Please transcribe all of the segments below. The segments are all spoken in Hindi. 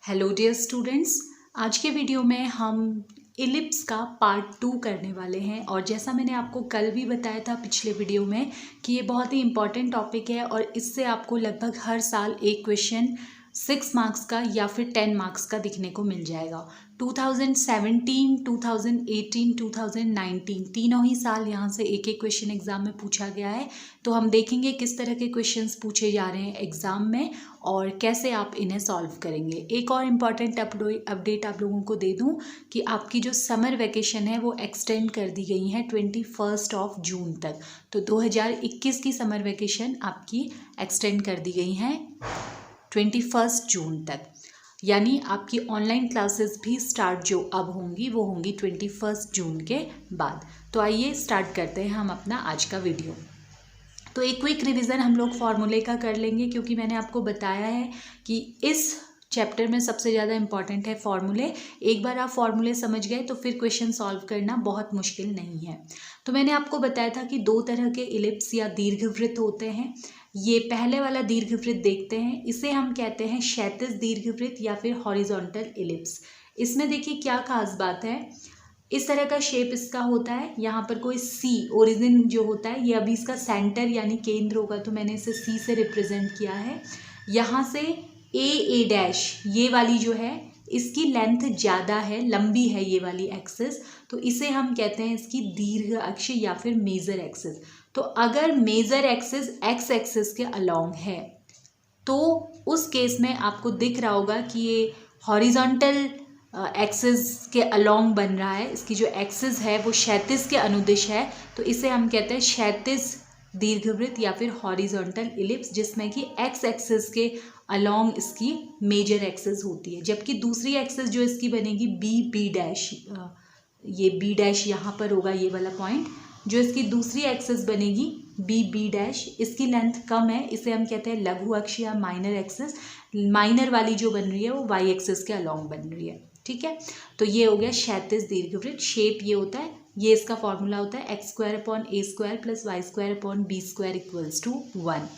हेलो डियर स्टूडेंट्स, आज के वीडियो में हम इलिप्स का पार्ट 2 करने वाले हैं। और जैसा मैंने आपको कल भी बताया था पिछले वीडियो में कि ये बहुत ही इम्पॉर्टेंट टॉपिक है और इससे आपको लगभग हर साल एक क्वेश्चन 6 मार्क्स का या फिर 10 मार्क्स का दिखने को मिल जाएगा। 2017, 2018, 2019 तीनों ही साल यहाँ से एक एक क्वेश्चन एग्ज़ाम में पूछा गया है। तो हम देखेंगे किस तरह के क्वेश्चंस पूछे जा रहे हैं एग्ज़ाम में और कैसे आप इन्हें सॉल्व करेंगे। एक और इम्पॉर्टेंट अपडेट आप लोगों को दे दूं कि आपकी जो समर वैकेशन है वो एक्सटेंड कर दी गई है 21 जून तक। तो 2021 की समर वैकेशन आपकी एक्सटेंड कर दी गई हैं 21 जून तक, यानी आपकी ऑनलाइन क्लासेस भी स्टार्ट जो अब होंगी वो होंगी 21 जून के बाद। तो आइए स्टार्ट करते हैं हम अपना आज का वीडियो। तो एक क्विक रिवीजन हम लोग फार्मूले का कर लेंगे, क्योंकि मैंने आपको बताया है कि इस चैप्टर में सबसे ज़्यादा इंपॉर्टेंट है फार्मूले। एक बार आप फार्मूले समझ गए तो फिर क्वेश्चन सॉल्व करना बहुत मुश्किल नहीं है। तो मैंने आपको बताया था कि दो तरह के इलिप्स या दीर्घवृत्त होते हैं। ये पहले वाला दीर्घवृत्त देखते हैं, इसे हम कहते हैं क्षैतिज दीर्घवृत्त या फिर हॉरिजॉन्टल इलिप्स। इसमें देखिए क्या खास बात है, इस तरह का शेप इसका होता है। यहाँ पर कोई सी ओरिजिन जो होता है ये अभी इसका सेंटर यानी केंद्र होगा, तो मैंने इसे सी से रिप्रेजेंट किया है। यहाँ से ए डैश ये वाली जो है इसकी लेंथ ज़्यादा है, लंबी है ये वाली एक्सिस, तो इसे हम कहते हैं इसकी दीर्घ अक्ष या फिर मेजर एक्सिस। तो अगर मेजर एक्सिस एक्स एक्सिस के अलोंग है तो उस केस में आपको दिख रहा होगा कि ये हॉरिजॉन्टल एक्सिस के अलोंग बन रहा है। इसकी जो एक्सिस है वो क्षैतिज के अनुदिश है, तो इसे हम कहते हैं क्षैतिज दीर्घवृत्त या फिर हॉरिजॉन्टल इलिप्स, जिसमें कि एक्स एक्सिस के अलोंग इसकी मेजर एक्सिस होती है। जबकि दूसरी एक्सिस जो इसकी बनेगी बी डैश, ये बी डैश यहाँ पर होगा ये वाला पॉइंट, जो इसकी दूसरी एक्सिस बनेगी बी डैश, इसकी लेंथ कम है, इसे हम कहते हैं लघु अक्ष या माइनर एक्सिस। माइनर वाली जो बन रही है वो वाई एक्सिस के अलोंग बन रही है, ठीक है। तो ये हो गया क्षैतिज दीर्घवृत्त। शेप ये होता है, ये इसका फॉर्मूला होता है x² + y² + b² = 1।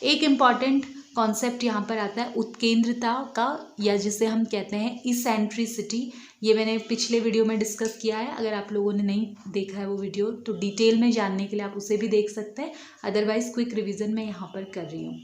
एक इम्पॉर्टेंट कॉन्सेप्ट यहाँ पर आता है उत्केंद्रता का, या जिसे हम कहते हैं इसेंट्रिसिटी। ये मैंने पिछले वीडियो में डिस्कस किया है, अगर आप लोगों ने नहीं देखा है वो वीडियो तो डिटेल में जानने के लिए आप उसे भी देख सकते हैं, अदरवाइज क्विक रिवीजन मैं यहाँ पर कर रही हूँ।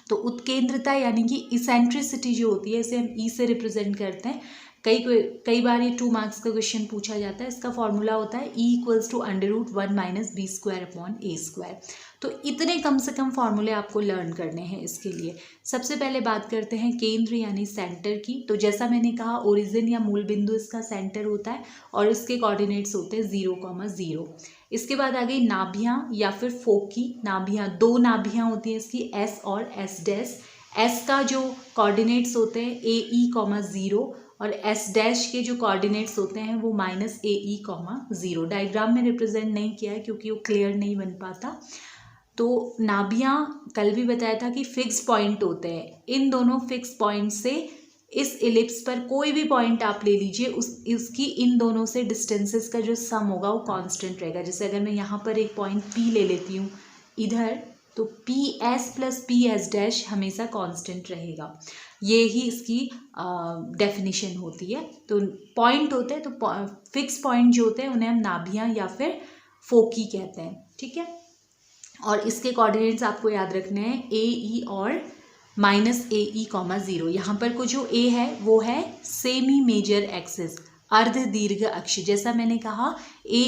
तो उत्केंद्रता यानी कि इसेंट्रिसिटी जो होती है इसे हम ई से रिप्रेजेंट करते हैं। कई बार ये 2 मार्क्स का क्वेश्चन पूछा जाता है। इसका फॉर्मूला होता है E = √1 - b²/a²। तो इतने कम से कम फॉर्मूले आपको लर्न करने हैं इसके लिए। सबसे पहले बात करते हैं केंद्र यानी सेंटर की। तो जैसा मैंने कहा ओरिजिन या मूल बिंदु इसका सेंटर होता है और इसके कोऑर्डिनेट्स होते हैं 0,0। इसके बाद आ गई नाभियाँ या फिर फोकी। नाभियाँ, 2 नाभियाँ होती हैं इसकी, S और S'। S का जो कोऑर्डिनेट्स होते हैं AE,0 और S' के जो कोऑर्डिनेट्स होते हैं वो -AE,0। डायग्राम में रिप्रेजेंट नहीं किया है क्योंकि वो क्लियर नहीं बन पाता। तो नाभियाँ कल भी बताया था कि फिक्स पॉइंट होते हैं। इन दोनों फिक्स पॉइंट से इस इलिप्स पर कोई भी पॉइंट आप ले लीजिए, उसकी इन दोनों से डिस्टेंसेस का जो सम होगा वो कांस्टेंट रहेगा। जैसे अगर मैं यहाँ पर एक पॉइंट P ले लेती हूँ इधर, तो PS + PS' हमेशा कांस्टेंट रहेगा। ये ही इसकी डेफिनेशन होती है। तो पॉइंट होते हैं, तो फिक्स पॉइंट जो होते हैं उन्हें हम नाभियाँ या फिर फोकी कहते हैं, ठीक है। और इसके कोऑर्डिनेट्स आपको याद रखने हैं AE और -AE,0। यहाँ पर को जो A है वो है सेमी मेजर एक्सिस, अर्ध दीर्घ अक्ष। जैसा मैंने कहा A'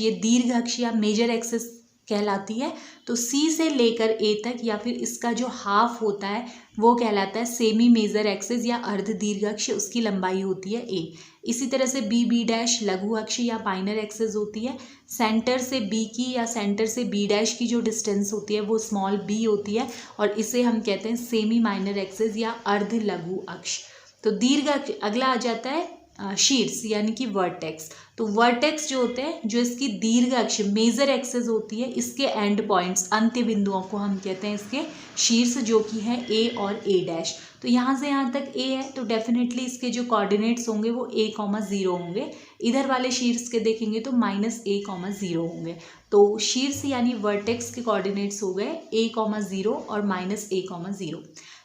ये दीर्घ अक्ष या मेजर एक्सिस कहलाती है। तो C से लेकर A तक या फिर इसका जो हाफ होता है वो कहलाता है सेमी मेजर एक्सिस या अर्ध दीर्घ अक्ष, उसकी लंबाई होती है A। इसी तरह से B' लघु अक्ष या माइनर एक्सिस होती है। सेंटर से B की या सेंटर से B' की जो डिस्टेंस होती है वो स्मॉल b होती है और इसे हम कहते हैं सेमी माइनर एक्सिस या अर्ध लघु अक्ष। तो दीर्घ अक्ष अगला आ जाता है शीर्ष यानी कि वर्टेक्स। तो वर्टेक्स जो होते हैं, जो इसकी दीर्घ अक्ष मेजर एक्सिस होती है, इसके एंड पॉइंट्स अंत्य बिंदुओं को हम कहते हैं इसके शीर्ष, जो कि है A और A'। तो यहाँ से यहाँ तक A है तो डेफिनेटली इसके जो कोऑर्डिनेट्स होंगे वो A,0 होंगे। इधर वाले शीर्ष के देखेंगे तो -A,0 होंगे। तो शीर्ष यानी वर्टेक्स के कोऑर्डिनेट्स हो गए A,0 और -A,0।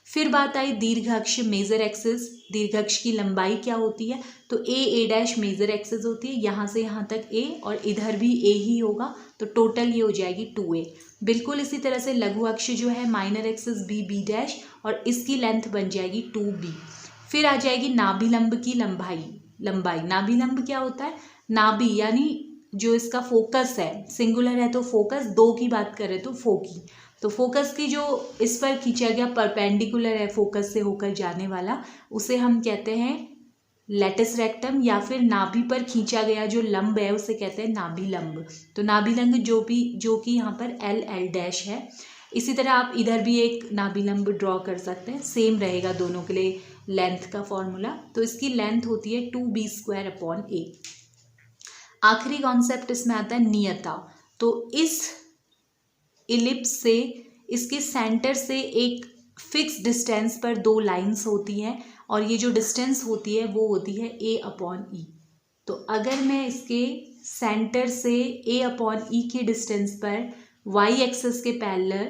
फिर बात आई दीर्घ अक्ष मेजर एक्सिस, दीर्घ अक्ष की लंबाई क्या होती है, तो ए डैश मेजर एक्सिस होती है, यहाँ से यहाँ तक ए और इधर भी ए ही होगा, तो टोटल ये हो जाएगी 2a। बिल्कुल इसी तरह से लघु अक्ष जो है माइनर एक्सिस बी डैश और इसकी लेंथ बन जाएगी 2b। फिर आ जाएगी नाभिलंब की लंबाई। नाभिलंब क्या होता है, नाभि यानी जो इसका फोकस है, सिंगुलर है तो फोकस, दो की बात करें तो फोकी, तो फोकस की जो इस पर खींचा गया परपेंडिकुलर है फोकस से होकर जाने वाला, उसे हम कहते हैं लेटिस रेक्टम, या फिर नाभि पर खींचा गया जो लंब है उसे कहते हैं नाभिलंब। तो नाभिलंब जो कि यहाँ पर एल डैश है। इसी तरह आप इधर भी एक नाभिलंब ड्रॉ कर सकते हैं, सेम रहेगा दोनों के लिए लेंथ का फॉर्मूला। तो इसकी लेंथ होती है 2b² a। आखिरी कॉन्सेप्ट इसमें आता है नियता। तो इस इलिप्स से, इसके सेंटर से एक फिक्स डिस्टेंस पर दो लाइंस होती हैं और ये जो डिस्टेंस होती है वो होती है a/e। तो अगर मैं इसके सेंटर से a/e के डिस्टेंस पर y एक्सिस के पैरेलल,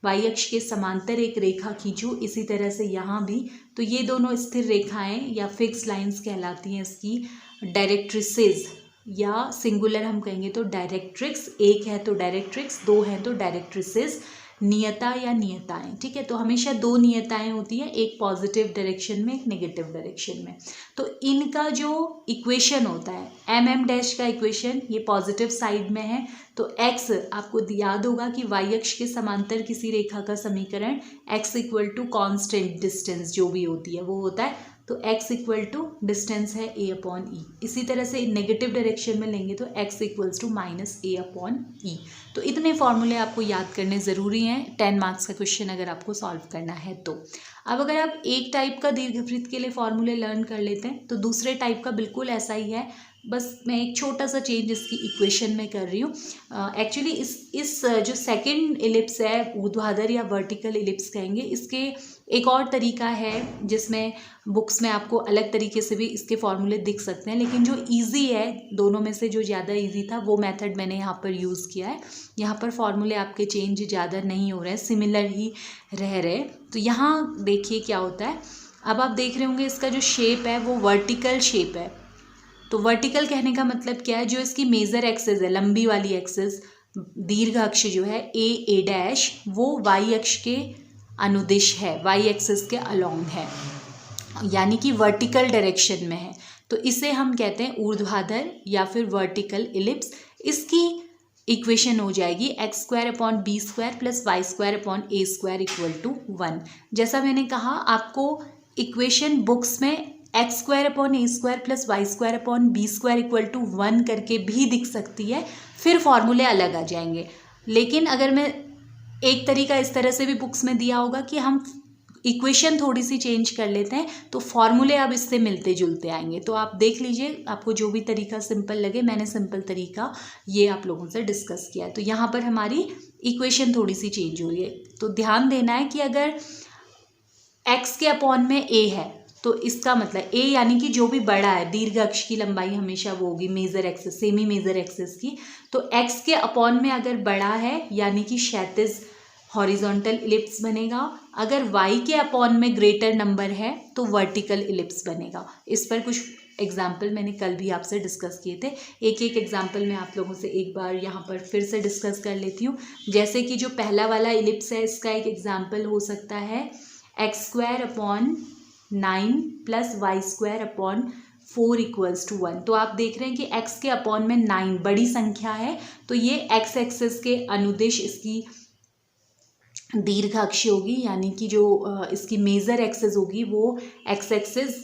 y अक्ष के समांतर एक रेखा खींचूँ, इसी तरह से यहाँ भी, तो ये दोनों स्थिर रेखाएं या फिक्स लाइंस कहलाती हैं इसकी डायरेक्ट्रिसेस, या सिंगुलर हम कहेंगे तो डायरेक्ट्रिक्स। एक है तो डायरेक्ट्रिक्स, दो है तो डायरेक्ट्रिसेस, नियता या नियताएं। ठीक है, तो हमेशा दो नियताएं होती हैं, एक पॉजिटिव डायरेक्शन में, एक नेगेटिव डायरेक्शन में। तो इनका जो इक्वेशन होता है mm डैश का इक्वेशन, ये पॉजिटिव साइड में है, तो x आपको याद होगा कि y अक्ष के समांतर किसी रेखा का समीकरण x = कांस्टेंट डिस्टेंस जो भी होती है वो होता है, तो x = डिस्टेंस है a/e। इसी तरह से नेगेटिव डायरेक्शन में लेंगे तो x = -a/e। तो इतने फॉर्मूले आपको याद करने ज़रूरी हैं 10 मार्क्स का क्वेश्चन अगर आपको सॉल्व करना है तो। अब अगर आप एक टाइप का दीर्घवृत्त के लिए फॉर्मूले लर्न कर लेते हैं तो दूसरे टाइप का बिल्कुल ऐसा ही है, बस मैं एक छोटा सा चेंज इसकी इक्वेशन में कर रही हूँ। एक्चुअली इस जो सेकंड इलिप्स है, ऊर्ध्वाधर या वर्टिकल इलिप्स कहेंगे, इसके एक और तरीका है जिसमें बुक्स में आपको अलग तरीके से भी इसके फॉर्मूले दिख सकते हैं, लेकिन जो इजी है दोनों में से जो ज़्यादा इजी था वो मेथड मैंने यहाँ पर यूज़ किया है। यहाँ पर फॉर्मूले आपके चेंज ज़्यादा नहीं हो रहे हैं, सिमिलर ही रह रहे। तो यहाँ देखिए क्या होता है, अब आप देख रहे होंगे इसका जो शेप है वो वर्टिकल शेप है। तो वर्टिकल कहने का मतलब क्या है, जो इसकी मेजर एक्सिस है, लंबी वाली एक्सिस, दीर्घ अक्ष जो है a डैश, वो y अक्ष के अनुदिश है, y एक्सिस के अलोंग है, यानी कि वर्टिकल डायरेक्शन में है। तो इसे हम कहते हैं ऊर्ध्वाधर या फिर वर्टिकल इलिप्स। इसकी इक्वेशन हो जाएगी x² b² + y² a² = 1। जैसा मैंने कहा आपको इक्वेशन बुक्स में x² a² + y² b² = 1 करके भी दिख सकती है, फिर फॉर्मूले अलग आ जाएंगे। लेकिन अगर मैं एक तरीका इस तरह से भी बुक्स में दिया होगा कि हम इक्वेशन थोड़ी सी चेंज कर लेते हैं तो फॉर्मूले अब इससे मिलते जुलते आएंगे। तो आप देख लीजिए, आपको जो भी तरीका सिंपल लगे, मैंने सिंपल तरीका ये आप लोगों से डिस्कस किया है। तो यहाँ पर हमारी इक्वेशन थोड़ी सी चेंज हो रही है, तो ध्यान देना है कि अगर x के अपॉन में a है तो इसका मतलब a यानी कि जो भी बड़ा है, दीर्घ अक्ष की लंबाई हमेशा वो होगी major axis, semi major axis की। तो x के अपॉन में अगर बड़ा है यानी कि क्षैतिज हॉरिजॉन्टल इलिप्स बनेगा, अगर y के अपॉन में ग्रेटर नंबर है तो वर्टिकल इलिप्स बनेगा। इस पर कुछ एग्जाम्पल मैंने कल भी आपसे डिस्कस किए थे, एक एक एग्जाम्पल मैं आप लोगों से एक बार यहाँ पर फिर से डिस्कस कर लेती हूँ। जैसे कि जो पहला वाला इलिप्स है, इसका एक एग्जाम्पल हो सकता है x² / 9 + y² / 4 = 1। तो आप देख रहे हैं कि x के अपॉन में 9 बड़ी संख्या है, तो ये x एक्सिस के अनुदिश इसकी दीर्घ अक्ष होगी, यानी कि जो इसकी मेजर एक्सिस होगी वो x एक्सिस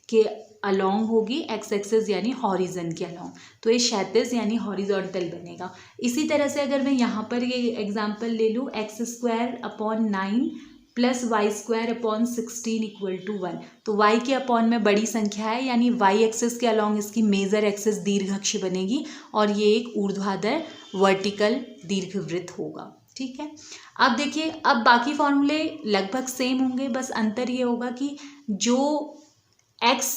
के अलोंग होगी, x एक्सिस यानी हॉरिजन के अलोंग, तो ये क्षैतिज यानी हॉरिजॉन्टल बनेगा। इसी तरह से अगर मैं यहाँ पर ये एग्जांपल ले लूँ x² / 9 + y² / 16 = 1, तो y के अपॉन में बड़ी संख्या है यानी y एक्सिस के अलोंग इसकी मेजर एक्सिस दीर्घ अक्ष बनेगी और ये एक ऊर्ध्वाधर वर्टिकल दीर्घवृत्त होगा। ठीक है, अब देखिए, अब बाकी फॉर्मूले लगभग सेम होंगे, बस अंतर ये होगा कि जो x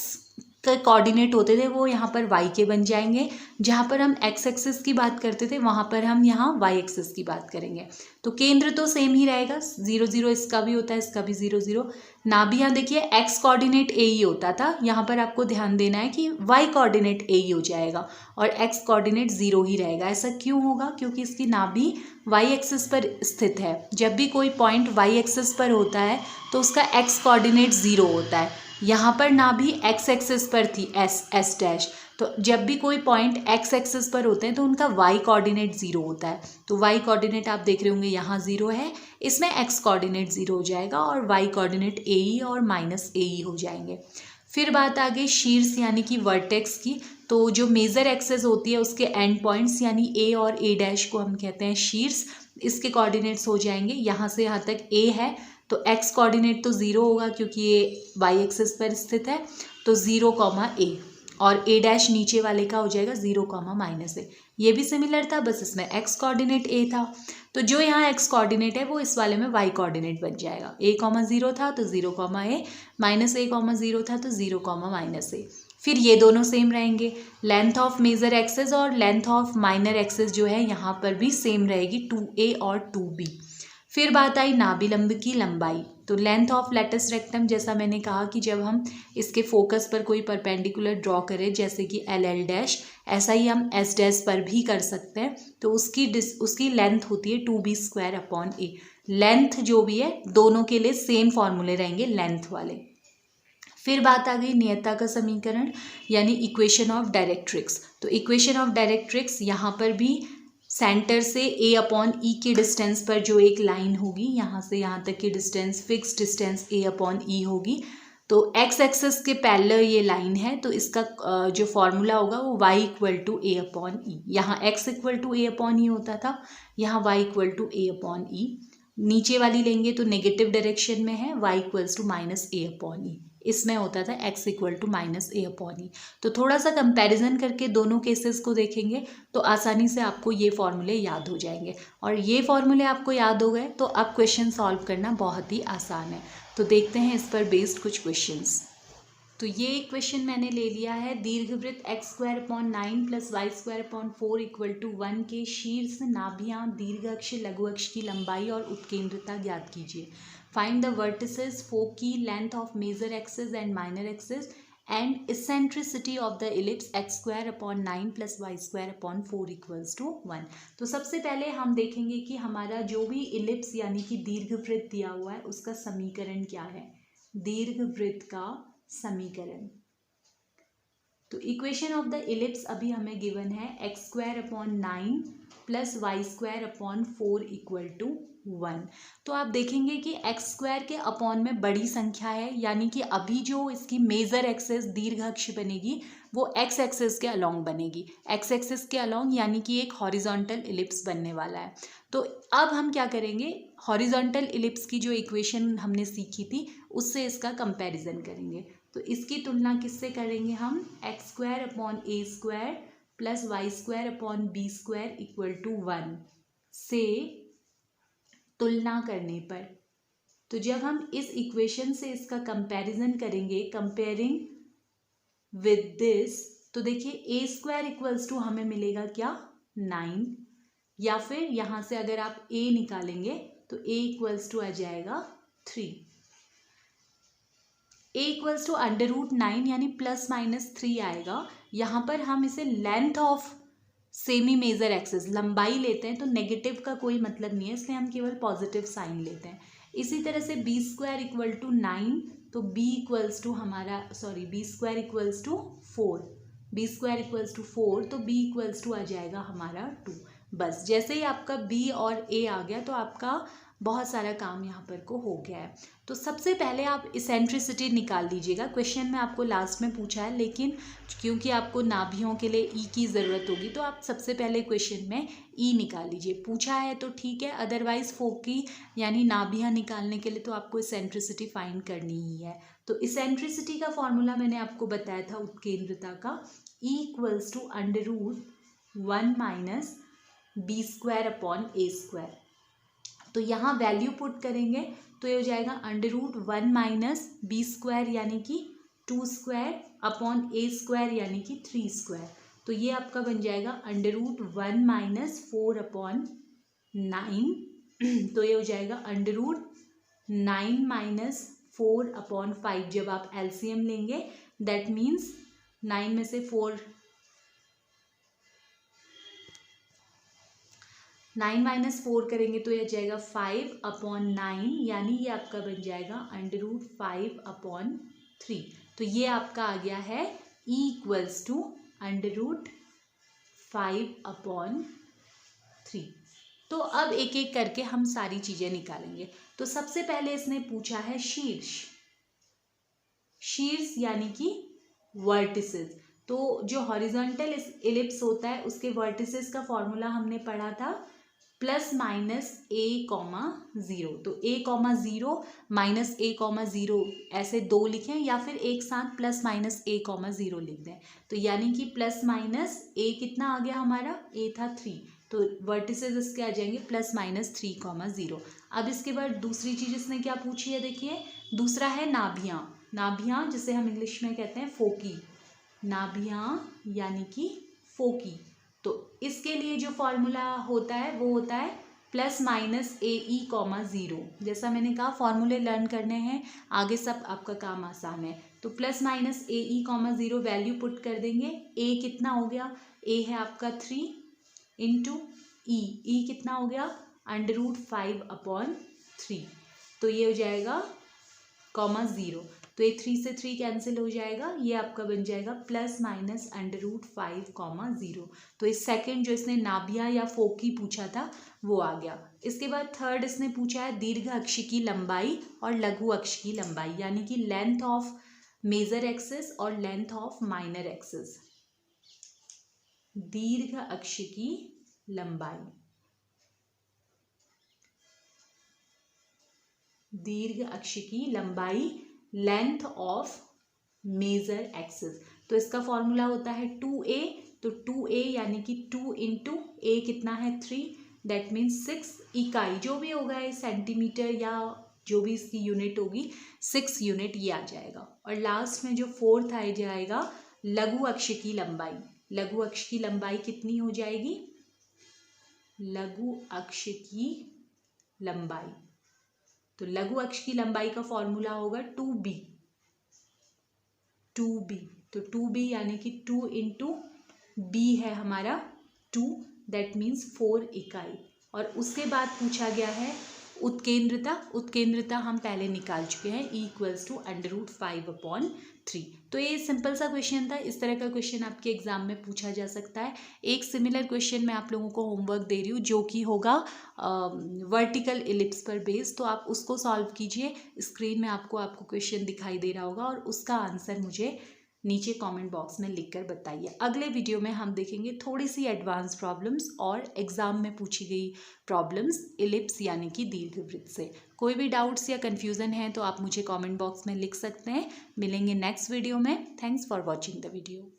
के कोऑर्डिनेट होते थे वो यहाँ पर y के बन जाएंगे। जहाँ पर हम x एक्सिस की बात करते थे वहाँ पर हम यहाँ y एक्सिस की बात करेंगे। तो केंद्र तो सेम ही रहेगा, 0 0 इसका भी होता है, इसका भी 0 0। नाभि यहाँ देखिए x कोऑर्डिनेट a ही होता था, यहाँ पर आपको ध्यान देना है कि y कोऑर्डिनेट a ही हो जाएगा और x कोऑर्डिनेट 0 ही रहेगा। ऐसा क्यों होगा? क्योंकि इसकी नाभि y एक्सिस पर स्थित है। जब भी कोई पॉइंट y एक्सिस पर होता है तो उसका x कोऑर्डिनेट 0 होता है। यहाँ पर नाभि x एक्सिस पर थी, s डैश, तो जब भी कोई पॉइंट x एक्सिस पर होते हैं तो उनका y कोऑर्डिनेट 0 होता है। तो y कोऑर्डिनेट आप देख रहे होंगे यहाँ 0 है, इसमें x कोऑर्डिनेट 0 हो जाएगा और y कोऑर्डिनेट a ही और माइनस a ही हो जाएंगे। फिर बात आ गई शीर्ष यानी कि वर्टेक्स की। तो जो मेजर एक्सेस होती है उसके एंड पॉइंट्स यानी a और a डैश को हम कहते हैं शीर्ष। इसके कोऑर्डिनेट्स हो जाएंगे यहाँ से यहाँ तक a है तो x कोऑर्डिनेट तो 0 होगा क्योंकि ये y एक्सिस पर स्थित है, तो 0, a और a डैश नीचे वाले का हो जाएगा 0, -a। ये भी सिमिलर था, बस इसमें x कोऑर्डिनेट a था, तो जो यहाँ x कोऑर्डिनेट है वो इस वाले में y कोऑर्डिनेट बन जाएगा। a, 0 था तो 0, a, -a, 0 था तो 0, -a। फिर ये दोनों सेम रहेंगे। लेंथ ऑफ मेजर एक्सेस और लेंथ ऑफ माइनर एक्सेस जो है यहाँ पर भी सेम रहेगी, 2a और 2b। फिर बात आई नाभिलंब की लंबाई। तो लेंथ ऑफ लेटस रेक्टम, जैसा मैंने कहा कि जब हम इसके फोकस पर कोई परपेंडिकुलर ड्रॉ करें जैसे कि LL डैश, ऐसा ही हम S डैश पर भी कर सकते हैं। तो उसकी लेंथ होती है 2b² a। लेंथ जो भी है दोनों के लिए सेम फॉर्मूले रहेंगे लेंथ वाले। फिर बात आ गई नियता का समीकरण यानी इक्वेशन ऑफ डायरेक्ट्रिक्स। तो इक्वेशन ऑफ डायरेक्ट्रिक्स यहाँ पर भी सेंटर से a/e के डिस्टेंस पर जो एक लाइन होगी, यहाँ से यहाँ तक की डिस्टेंस फिक्स डिस्टेंस a/e होगी। तो x एक्सिस के पैरेलल ये लाइन है, तो इसका जो फॉर्मूला होगा वो y = a/e। यहाँ x = a/e होता था, यहाँ y = a/e। नीचे वाली लेंगे तो नेगेटिव डायरेक्शन में है, y = -a/e। इसमें होता था x = -a/e। तो थोड़ा सा कंपैरिजन करके दोनों केसेस को देखेंगे तो आसानी से आपको ये फॉर्मूले याद हो जाएंगे। और ये फॉर्मूले आपको याद हो गए तो अब क्वेश्चन सॉल्व करना बहुत ही आसान है। तो देखते हैं इस पर बेस्ड कुछ क्वेश्चंस। तो ये क्वेश्चन मैंने ले लिया है, दीर्घवृत्त x² 9 + y² 4 = 1 के शीर्ष नाभियां दीर्घ अक्ष लघु अक्ष की लंबाई और उत्केंद्रता ज्ञात कीजिए। Find the vertices, foci, length of major axis and minor axis and eccentricity of the ellipse x² 9 + y² 4 = 1। तो सबसे पहले हम देखेंगे कि हमारा जो भी इलिप्स यानी कि दीर्घवृत्त दिया हुआ है उसका समीकरण क्या है। दीर्घवृत्त का समीकरण, तो इक्वेशन ऑफ द इलिप्स अभी हमें गिवन है x² 9 + y² 4 = 1। तो आप देखेंगे कि x² के अपॉन में बड़ी संख्या है, यानी कि अभी जो इसकी मेजर एक्सिस दीर्घ अक्ष बनेगी वो x एक्सिस के अलोंग बनेगी, x एक्सिस के अलोंग, यानी कि एक हॉरिजॉन्टल इलिप्स बनने वाला है। तो अब हम क्या करेंगे, हॉरिजॉन्टल इलिप्स की जो इक्वेशन हमने सीखी थी उससे इसका कंपैरिजन करेंगे। तो इसकी तुलना किससे करेंगे हम, x² a² + y² b² = 1 से तुलना करने पर। तो जब हम इस इक्वेशन से इसका कंपैरिजन करेंगे, कंपेयरिंग विद दिस, तो देखिए a² = हमें मिलेगा क्या, 9, या फिर यहाँ से अगर आप a निकालेंगे तो a = आ जाएगा 3। a = √9 यानी ±3 आएगा। यहाँ पर हम इसे length of semi major axis लंबाई लेते हैं तो नेगेटिव का कोई मतलब नहीं है, इसलिए हम केवल पॉजिटिव साइन लेते हैं। इसी तरह से b² = 9 तो b = हमारा b² = 4, b² = 4 तो b = आ जाएगा हमारा 2। बस जैसे ही आपका b और a आ गया तो आपका बहुत सारा काम यहाँ पर को हो गया है। तो सबसे पहले आप इसेंट्रिसिटी निकाल लीजिएगा, क्वेश्चन में आपको लास्ट में पूछा है, लेकिन क्योंकि आपको नाभियों के लिए ई की ज़रूरत होगी तो आप सबसे पहले क्वेश्चन में ई निकाल लीजिए। पूछा है तो ठीक है, अदरवाइज फोकी यानी नाभियाँ निकालने के लिए तो आपको इसेंट्रिसिटी फाइंड करनी ही है। तो इसेंट्रिसिटी का फॉर्मूला मैंने आपको बताया था उत्केंद्रता का, E = √1 - b² a²। तो यहाँ वैल्यू पुट करेंगे तो ये हो जाएगा √1 - b² यानी कि 2² अपॉन ए स्क्वायर यानी कि 3 स्क्वायर। तो ये आपका बन जाएगा √1 माइनस 4 अपॉन 9। तो ये हो जाएगा √9 माइनस 4 अपॉन 5। जब आप एलसीएम लेंगे दैट मीन्स 9 में से 9 माइनस 4 करेंगे तो ये जाएगा 5 अपॉन 9, यानी ये आपका बन जाएगा √5 अपॉन 3। तो ये आपका आ गया है E इक्वल्स टू √5 अपॉन 3। तो अब एक एक करके हम सारी चीजें निकालेंगे। तो सबसे पहले इसने पूछा है शीर्ष, शीर्ष यानी कि वर्टिसेस। तो जो हॉरिजॉन्टल इलिप्स होता है उसके वर्टिसेस का फॉर्मूला हमने पढ़ा था +-a,0। तो a,0 -a,0 ऐसे दो लिखें या फिर एक साथ +-a,0 लिख दें। तो यानी कि +-a कितना आ गया हमारा, a था 3, तो वर्टिसेस इसके आ जाएंगे +-3,0। अब इसके बाद दूसरी चीज इसने क्या पूछी है, देखिए दूसरा है नाभियां। नाभियां जिसे हम इंग्लिश में कहते हैं फोकी, नाभियां यानी कि फोकी। तो इसके लिए जो फॉर्मूला होता है वो होता है +-ae,0। जैसा मैंने कहा फॉर्मूले लर्न करने हैं, आगे सब आपका काम आसान है। तो +-ae,0 वैल्यू पुट कर देंगे। a कितना हो गया, a है आपका 3 इंटू e कितना हो गया √5 अपॉन 3। तो ये हो जाएगा (0). तो ये 3 से 3 कैंसिल हो जाएगा, ये आपका बन जाएगा +-√5,0। तो इस सेकंड जो इसने नाभिया या फोकी पूछा था वो आ गया। इसके बाद थर्ड इसने पूछा है दीर्घ अक्ष की लंबाई और लघु अक्ष की लंबाई, यानी कि लेंथ ऑफ मेजर एक्सिस और लेंथ ऑफ माइनर एक्सिस। दीर्घ अक्ष की लंबाई, दीर्घ अक्ष की लंबाई, लेंथ ऑफ मेजर एक्सिस। तो इसका फॉर्मूला होता है 2a। तो 2a यानी कि 2 इंटू a कितना है 3, दैट मीन्स 6 इकाई, जो भी होगा ये सेंटीमीटर या जो भी इसकी यूनिट होगी 6 यूनिट ये आ जाएगा। और लास्ट में जो फोर्थ आ जाएगा लघु अक्ष की लंबाई। लघु अक्ष की लंबाई कितनी हो जाएगी, लघु अक्ष की लंबाई, तो लघु अक्ष की लंबाई का फॉर्मूला होगा 2b। 2b, तो 2b यानी कि 2 इंटू b है हमारा 2, दैट मीन्स 4 इकाई। और उसके बाद पूछा गया है उत्केंद्रता। उत्केंद्रता हम पहले निकाल चुके हैं, E इक्वल्स टू √5 अपॉन 3। तो ये सिंपल सा क्वेश्चन था। इस तरह का क्वेश्चन आपके एग्जाम में पूछा जा सकता है। एक सिमिलर क्वेश्चन मैं आप लोगों को होमवर्क दे रही हूँ जो कि होगा वर्टिकल इलिप्स पर बेस्ड। तो आप उसको सॉल्व कीजिए। स्क्रीन में आपको क्वेश्चन दिखाई दे रहा होगा और उसका आंसर मुझे नीचे कमेंट बॉक्स में लिखकर बताइए। अगले वीडियो में हम देखेंगे थोड़ी सी एडवांस प्रॉब्लम्स और एग्जाम में पूछी गई प्रॉब्लम्स इलिप्स यानी कि दीर्घवृत्त से। कोई भी डाउट्स या कन्फ्यूज़न है तो आप मुझे कमेंट बॉक्स में लिख सकते हैं। मिलेंगे नेक्स्ट वीडियो में। Thanks for watching the video.